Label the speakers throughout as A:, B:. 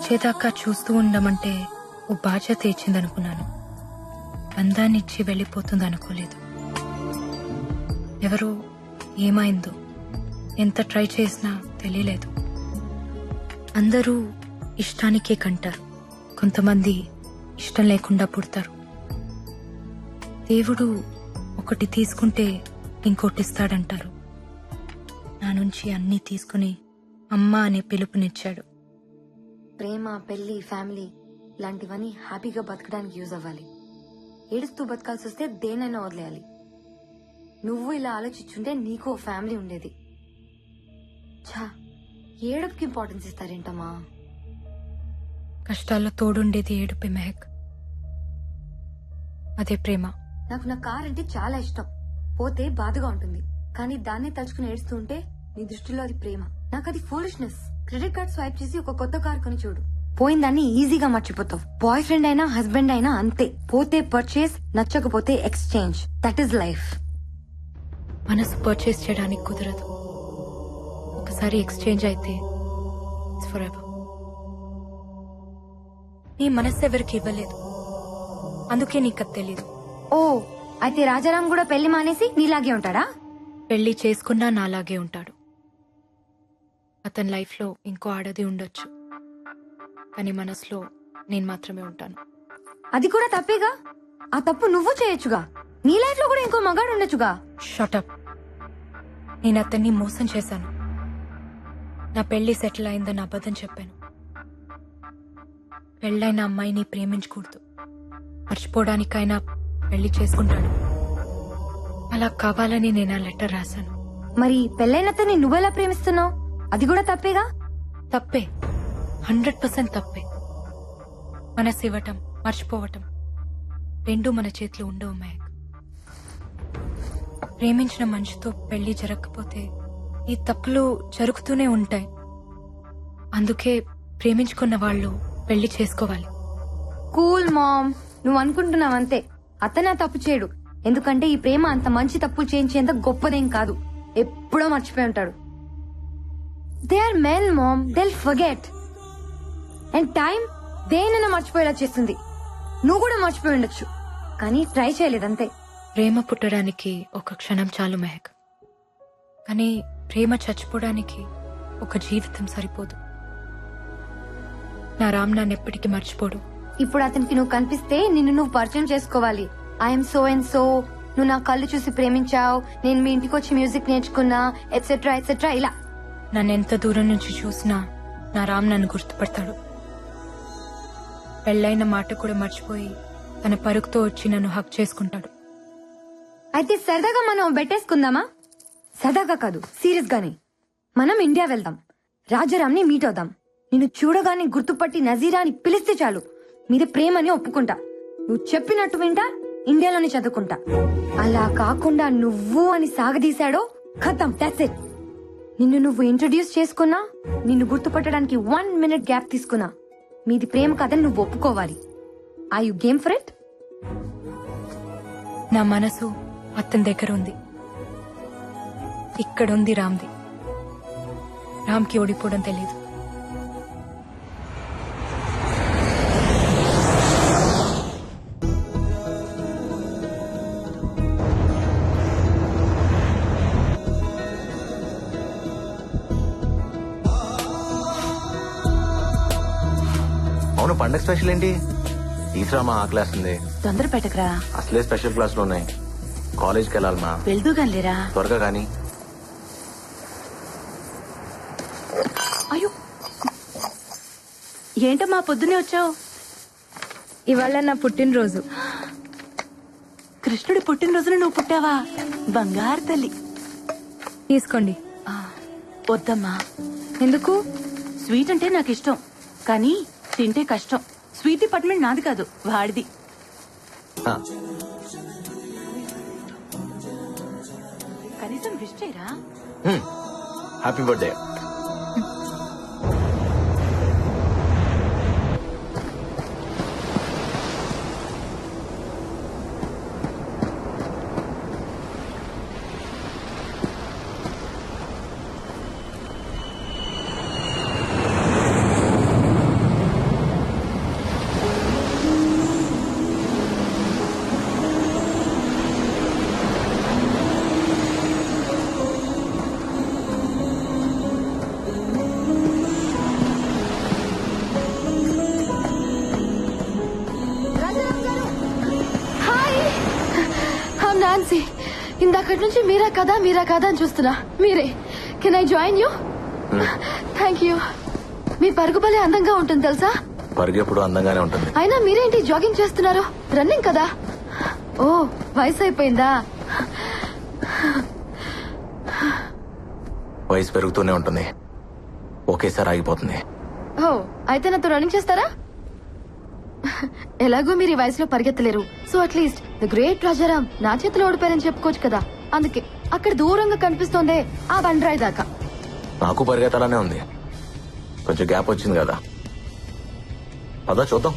A: వచ్చేదాకా చూస్తూ ఉండమంటే ఓ బాధ్యత ఇచ్చిందనుకున్నాను. బంధాన్ని ఇచ్చి వెళ్ళిపోతుంది అనుకోలేదు. ఎవరో ఏమైందో ఎంత ట్రై చేసినా తెలియలేదు. అందరూ ఇష్టానికే కంటారు, కొంతమంది ఇష్టం లేకుండా పుడతారు. దేవుడు ఒకటి తీసుకుంటే ఇంకోటిస్తాడంటారు. నా నుంచి అన్నీ తీసుకుని అమ్మ అనే పిలుపునిచ్చాడు.
B: ప్రేమ, పెళ్లి, ఫ్యామిలీ ఇలాంటివన్నీ హ్యాపీగా బతకడానికి యూజ్ అవ్వాలి. ఏడుస్తూ బతకాల్సి వస్తే దేనైనా వదిలేయాలి. నువ్వు ఇలా ఆలోచించుంటే నీకు ఓ ఫ్యామిలీ ఉండేది. ఛా, ఏడుపుకి ఇంపార్టెన్స్ ఇస్తారేంటమ్మా?
A: కష్టాల్లో తోడుండేది ఏడుపే మెహక్, అదే ప్రేమ.
B: నాకు నా కార్ అంటే చాలా ఇష్టం. పోతే బాధగా ఉంటుంది, కానీ దాన్నే తలుచుకుని ఏడుస్తూ ఉంటే నీ దృష్టిలో అది ప్రేమ. నాకు అది ఫూలిష్నెస్. క్రెడిట్ కార్డ్ స్వైప్ చేసి ఒక కొత్త కార్ కొని చూడు, పోయిందాన్ని ఈజీగా మర్చిపోతావు. బాయ్ ఫ్రెండ్ అయినా హస్బెండ్ అయినా అంతే. పోతే పర్చేస్, నచ్చకపోతే ఎక్స్చేంజ్. That is life.
A: మనసు పర్చేస్ చేయడానికి కుదరదు. ఒకసారి ఎక్స్చేంజ్ అయితే ఇట్స్ ఫర్ ఎవర్. నీ మనసు ఎవరికి ఇవ్వలేదు, అందుకే నీకు అది తెలీదు.
B: ఓ, అయితే రాజారాం కూడా పెళ్లి మానేసి నీలాగే ఉంటాడా?
A: పెళ్లి చేసుకున్నా నాలాగే ఉంటాడు. అతని లైఫ్ లో ఇంకో ఆడది ఉండొచ్చు, కానీ మనసులో నేను మాత్రమే ఉంటాను.
B: అది కూడా తప్పేగా. ఆ తప్పు నువ్వు చేయొచ్చుగా. నీ లైఫ్ లో కూడా ఇంకో మగాడు ఉండొచ్చుగా.
A: షటప్. నేను అతన్ని మోసం చేశాను. నా పెళ్లి సెటిల్ అయిందని అబద్ధం చెప్పాను. పెళ్ళైన అమ్మాయిని ప్రేమించకూడదు, మర్చిపోవడానికైనా పెళ్లి చేసుకుంటాడు. అలా కావాలని నేను ఆ లెటర్ రాశాను.
B: మరి పెళ్ళైనతని నువ్వెలా ప్రేమిస్తున్నావు? అది కూడా తప్పేగా.
A: తప్పే, 100% తప్పే. మనసు ఇవ్వటం, మర్చిపోవటం రెండూ మన చేతిలో ఉండవు మేఘ్. ప్రేమించిన మనిషితో పెళ్లి జరగకపోతే ఈ తప్పులు జరుగుతూనే ఉంటాయి. అందుకే ప్రేమించుకున్న వాళ్ళు పెళ్లి చేసుకోవాలి.
B: కూల్ మామ్, నువ్వు అనుకుంటున్నావంతే. అతను ఆ తప్పు చేయడు, ఎందుకంటే ఈ ప్రేమ అంత మంచి తప్పులు చేయించేంత గొప్పదేం కాదు. ఎప్పుడో మర్చిపోయి ఉంటాడు. They are men ma'am, they'll forget. And time దేనైనా మర్చిపోయేలా చేస్తుంది. నువ్వు కూడా మర్చిపోయి ఉండొచ్చు, కానీ ట్రై చేయలేదంతే.
A: ప్రేమ పుట్టడానికి ఒక క్షణం చాలు మెహక్, కానీ ప్రేమ చచ్చిపోవడానికి ఒక జీవితం సరిపోదు. నా రామ్ నన్ను ఎప్పటికీ మర్చిపోడు.
B: ఇప్పుడు అతనికి నువ్వు కనిపిస్తే నిన్ను నువ్వు పరిచయం చేసుకోవాలి. ఐఎమ్ సో అండ్ సో, నువ్వు నా కళ్ళు చూసి ప్రేమించావు, నేను మీ ఇంటికి వచ్చి మ్యూజిక్ నేర్చుకున్నా, ఎట్సెట్రా ఎట్సెట్రా. ఇలా
A: నన్ను ఎంత దూరం నుంచి చూసినా నా రామ్ నన్ను గుర్తుపడతాడు. పెళ్ళైన మాట కూడా మర్చిపోయి తన పరుగుతో వచ్చి నన్ను హక్ చేసుకుంటాడు.
B: అయితే సరదాగా మనం బెట్టేసుకుందామా? సరదాగా కాదు, సీరియస్ గానే. మనం ఇండియా వెళ్దాం, రాజారాంని మీట్ అవుదాం. నిన్ను చూడగానే గుర్తుపట్టి నజీరా అని పిలిస్తే చాలు, మీది ప్రేమని ఒప్పుకుంటా. నువ్వు చెప్పినట్టు వింటా, ఇండియాలోనే చదువుకుంటా. అలా కాకుండా నువ్వు అని సాగదీశాడో ఖతం, దట్స్ ఇట్. నిన్ను నువ్వు ఇంట్రడ్యూస్ చేసుకున్నా, నిన్ను గుర్తుపట్టడానికి 1 minute గ్యాప్ తీసుకున్నా, మీది ప్రేమ కథని నువ్వు ఒప్పుకోవాలి. Are you game for it?
A: నా మనసు అతని దగ్గర ఉంది, ఇక్కడుంది రామ్ది. రామ్కి ఓడిపోవడం తెలీదు.
C: అవును, పండగ స్పెషల్ ఏంటి? తీసురామా, ఆకలేస్తుంది.
D: తొందర పెట్టకరా,
C: అసలే స్పెషల్ క్లాసులు ఉన్నాయి. కాలేజ్కి వెళ్ళాలమా?
D: వెళ్దూగానిలేరా.
C: త్వరగా కానీ.
D: అయ్యో, ఏంటమ్మా పొద్దునే వచ్చావు?
A: ఇవాళ నా పుట్టినరోజు.
D: కృష్ణుడి పుట్టినరోజున నువ్వు పుట్టావా? బంగారు తల్లి.
A: తీసుకోండి.
D: వద్దమ్మా.
A: ఎందుకు?
D: స్వీట్ అంటే నాకు ఇష్టం, కానీ తింటే కష్టం. స్వీట్ డిపార్ట్మెంట్ నాది కాదు, వాడిది. కనీసం విష్ చేయరా?
C: Happy birthday.
E: ఇందాకటి నుంచి మీరా కదా అని చూస్తున్నా. మీరే. Can I join you? Thank you. మీ పరుగు భలే అందంగా ఉంటుంది తెలుసా?
C: పరుగు ఎప్పుడు అందంగానే ఉంటుంది.
E: అయినా మీరేంటి జాగింగ్ చేస్తున్నారు? రన్నింగ్ కదా? ఓ, వయసు అయిపోయిందా?
C: వయసు పెరుగుతూనే ఉంటుంది, ఒకేసారి ఆగిపోతుంది.
E: ఓ, అయితే నాతో రన్నింగ్ చేస్తారా? ఎలాగో మీరు ఈ వయసులో పరిగెత్తలేరు. So at least the great Rajaram నా చేతిలో ఓడిపోయారని చెప్పుకోవచ్చు కదా. అందుకే అక్కడ దూరంగా కనిపిస్తోందే ఆ బండరాయి దాకా.
C: నాకు పరిగెత్తాలనే ఉంది, కొంచెం గ్యాప్ వచ్చింది కదా. పదా చూద్దాం.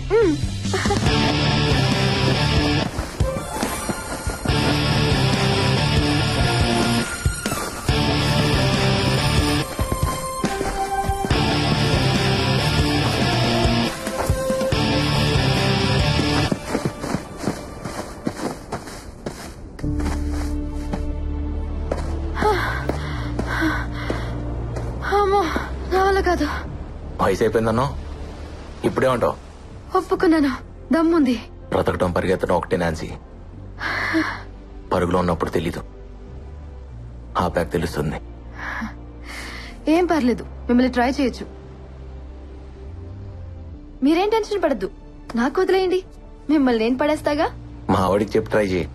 E: అమ్మో, నా వల్ల కాదు.
C: వయసు అయిపోయిందన్నో ఇప్పుడేమంటావు?
E: ఒప్పుకున్నాను, దమ్ముంది.
C: బ్రతకటం పరిగెత్తడం ఒకటే నాన్సీ. పరుగులో ఉన్నప్పుడు తెలీదు, ఆ బ్యాగ్ తెలుస్తుంది.
E: ఏం పర్లేదు, మిమ్మల్ని ట్రై చేయొచ్చు. మీరేం టెన్షన్ పడద్దు, నాకు వదిలేయండి. మిమ్మల్ని నేను పడేస్తాగా.
C: మా ఆవిడికి చెప్పి ట్రై చేయి,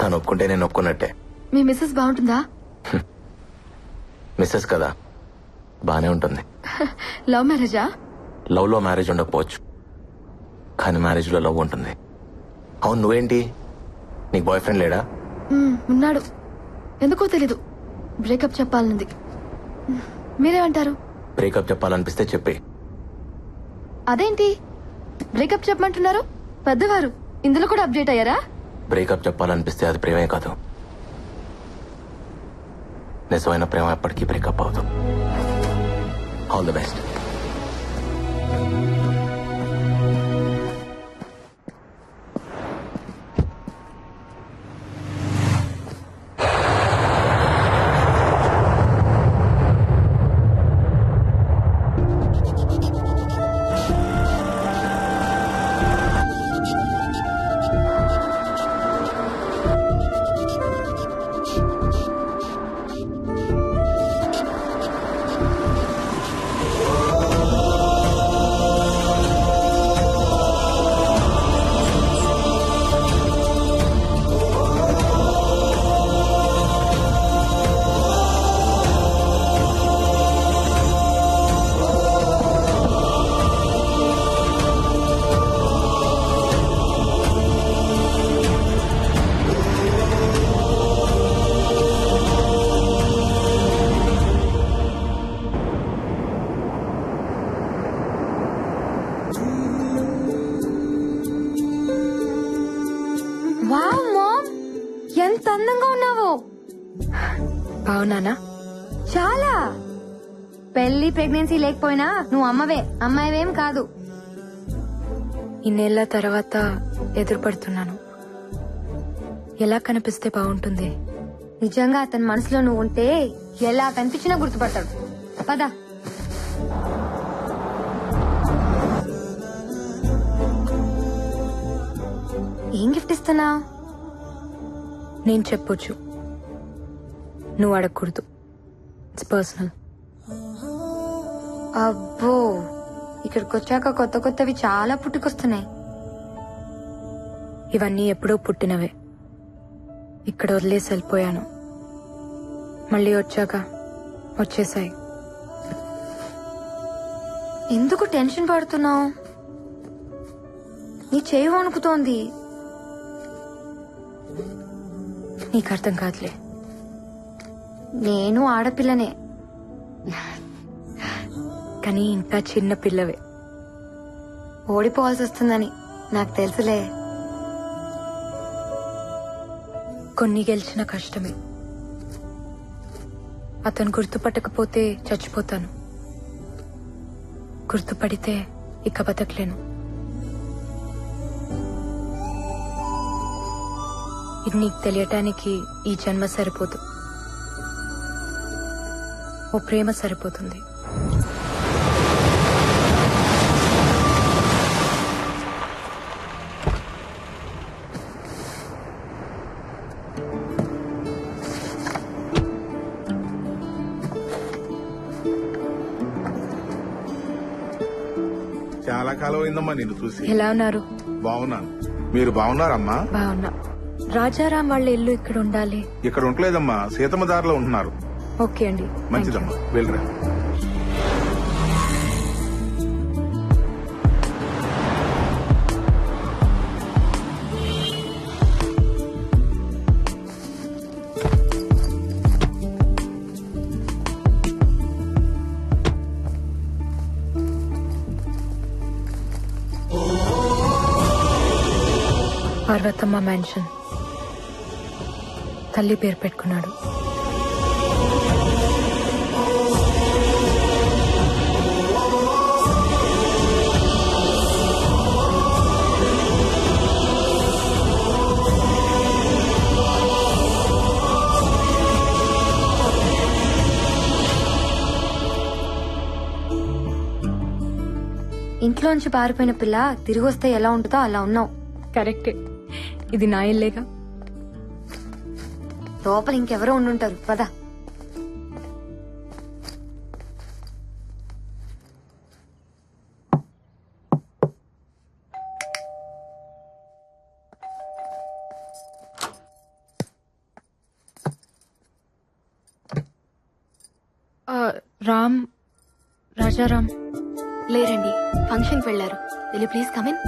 C: తను ఒప్పుకుంటే నేను ఒప్పుకున్నట్టే.
E: మీ మిస్సెస్ బాగుంటుందా?
C: మిస్సెస్ కదా, బానే ఉంటుంది.
E: లవ్ మ్యారేజా?
C: లవ్ లో మ్యారేజ్ ఉండకపోవచ్చు, కానీ మ్యారేజ్ లో లవ్ ఉంటుంది. అవును, నువ్వేంటి, నీకు బాయ్ ఫ్రెండ్ లేడా?
E: ఉన్నాడు, ఎందుకో తెలీదు. బ్రేకప్ చెప్పాలనుంది. మీరేమంటారు?
C: బ్రేకప్ చెప్పాలనిపిస్తే చెప్పే.
E: అదేంటి బ్రేకప్ చెప్పమంటున్నారు? పెద్దవారు ఇందులో కూడా అప్డేట్ అయ్యారా?
C: బ్రేకప్ చెప్పాలనిపిస్తే అది ప్రేమే కాదు, నిజమైన ప్రేమ ఎప్పటికీ బ్రేకప్ అవదు. All the best.
B: Wow ma'am, ఎంత అందంగా ఉన్నావో.
A: అవునానా?
B: చాలా. పెళ్లి ప్రెగ్నెన్సీ లేకపోయినా నువ్వు అమ్మవే, అమ్మాయివేం కాదు.
A: ఇన్నేళ్ల తర్వాత ఎదురుపడుతున్నాను. ఎలా కనిపిస్తే బాగుంటుంది?
B: నిజంగా అతని మనసులో నువ్వు ఉంటే ఎలా కనిపించినా గుర్తుపడతాడు. పద. ఏం గిఫ్ట్ ఇస్తున్నా?
A: నేను చెప్పొచ్చు, నువ్వు అడగకూడదు. It's personal.
B: అబ్బో, ఇక్కడికి వచ్చాక కొత్త కొత్తవి చాలా పుట్టుకొస్తున్నాయి.
A: ఇవన్నీ ఎప్పుడో పుట్టినవే. ఇక్కడ వదిలేసి వెళ్ళిపోయాను, మళ్ళీ వచ్చాక వచ్చేసాయి.
B: ఎందుకు టెన్షన్ పడుతున్నావు? నీ చేయి వణుకుతోంది.
A: నీకు అర్థం కాదులే.
B: నేను ఆడపిల్లనే,
A: కానీ ఇంకా చిన్న పిల్లవే.
B: ఓడిపోవాల్సి వస్తుందని నాకు తెలుసులే.
A: కొన్ని గెలిచిన కష్టమే. అతను గుర్తుపట్టకపోతే చచ్చిపోతాను, గుర్తుపడితే ఇక బతకలేను. ఇది నీకు తెలియటానికి ఈ జన్మ సరిపోదు, ఓ ప్రేమ సరిపోతుంది.
F: చాలా కాలం అయిందమ్మా నిన్ను చూసి.
A: ఎలా ఉన్నారు?
F: బాగున్నాను. మీరు బాగున్నారమ్మా?
A: బాగున్నా. రాజారాం వాళ్ళ ఇల్లు ఇక్కడ ఉండాలి.
F: ఇక్కడ ఉండలేదమ్మా, సీతమ్మ దారిలో ఉంటున్నారు.
A: ఓకే అండి.
F: మంచిదమ్మా, వెళ్ళరా.
A: పార్వతమ్మ మ్యాన్షన్. తల్లి పేరు పెట్టుకున్నాడు.
B: ఇంట్లోంచి పారిపోయిన పిల్ల తిరిగి వస్తే ఎలా ఉంటుందో అలా ఉన్నావు.
A: కరెక్టే. ఇది నా ఇల్లేగా.
B: లోపల ఇంకెవరో ఉండుంటారు. పద.
A: రామ్, రాజారాం
E: లేరండి, ఫంక్షన్ వెళ్లారు. Will you please come in?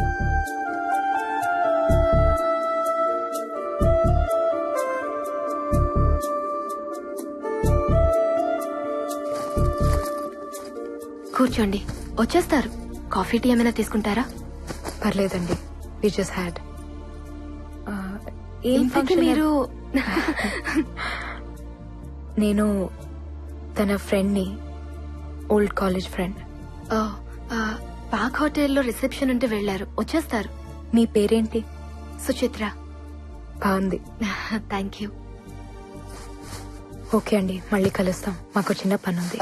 E: కూర్చోండి, వచ్చేస్తారు. కాఫీ టీ ఏమైనా తీసుకుంటారా?
A: పర్లేదండి. We just had.
E: ఇంతకీ మీరు
A: నేను తన ఫ్రెండ్ ని, ఓల్డ్ కాలేజ్ ఫ్రెండ్.
E: పాక్ హోటల్లో రిసెప్షన్ ఉంటే వెళ్లారు, వచ్చేస్తారు.
A: మీ పేరేంటి?
E: సుచిత్ర.
A: బాగుంది.
E: Thank you.
A: ఓకే అండి, మళ్ళీ కలుస్తాం. మాకు చిన్న పని ఉంది.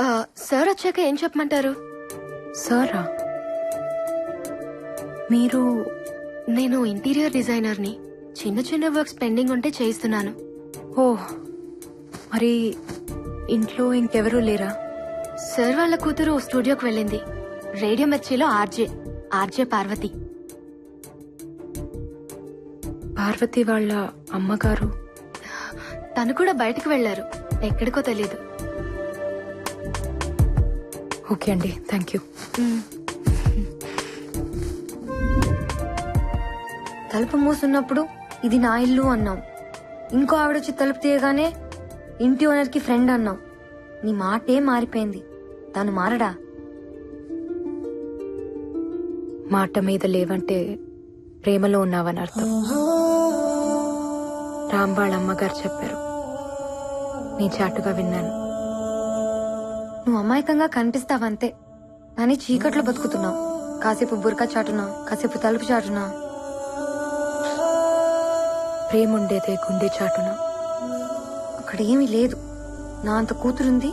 E: సార్ వచ్చాక ఏం చెప్పమంటారు?
A: సారా? మీరు?
E: నేను ఇంటీరియర్ డిజైనర్ని. చిన్న చిన్న వర్క్స్ పెండింగ్ ఉంటే చేయిస్తున్నాను.
A: ఓ, మరి ఇంట్లో ఇంకెవరూ లేరా?
E: సార్ వాళ్ళ కూతురు స్టూడియోకి వెళ్ళింది. రేడియో మిర్చిలో ఆర్జే పార్వతి.
A: పార్వతి వాళ్ళ అమ్మగారు?
E: తను కూడా బయటకు వెళ్లారు, ఎక్కడికో తెలియదు.
A: ఓకే అండి, థ్యాంక్ యూ.
B: తలుపు మూసున్నప్పుడు ఇది నా ఇల్లు అన్నావు. ఇంకో ఆవిడొచ్చి తలుపు తీయగానే ఇంటి ఓనర్ కి ఫ్రెండ్ అన్నావు. నీ మాటే మారిపోయింది. తను మారడా?
A: మాట మీద లేవంటే ప్రేమలో ఉన్నావని అర్థం. రామ్ వాళ్ళ అమ్మగారు చెప్పారు, నీ చాటుగా విన్నాను.
B: నువ్వు అమాయకంగా కనిపిస్తావంతే, కానీ చీకట్లో బతుకుతున్నావు. కాసేపు బురకా చాటునా, కాసేపు తలుపు చాటునా.
A: ప్రేమ ఉండేదే గుండె చాటున.
B: అక్కడ ఏమీ లేదు. నా అంత కూతురుంది,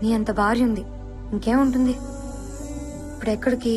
B: నీ అంత భార్య ఉంది, ఇంకేముంటుంది? ఇప్పుడు ఎక్కడికి?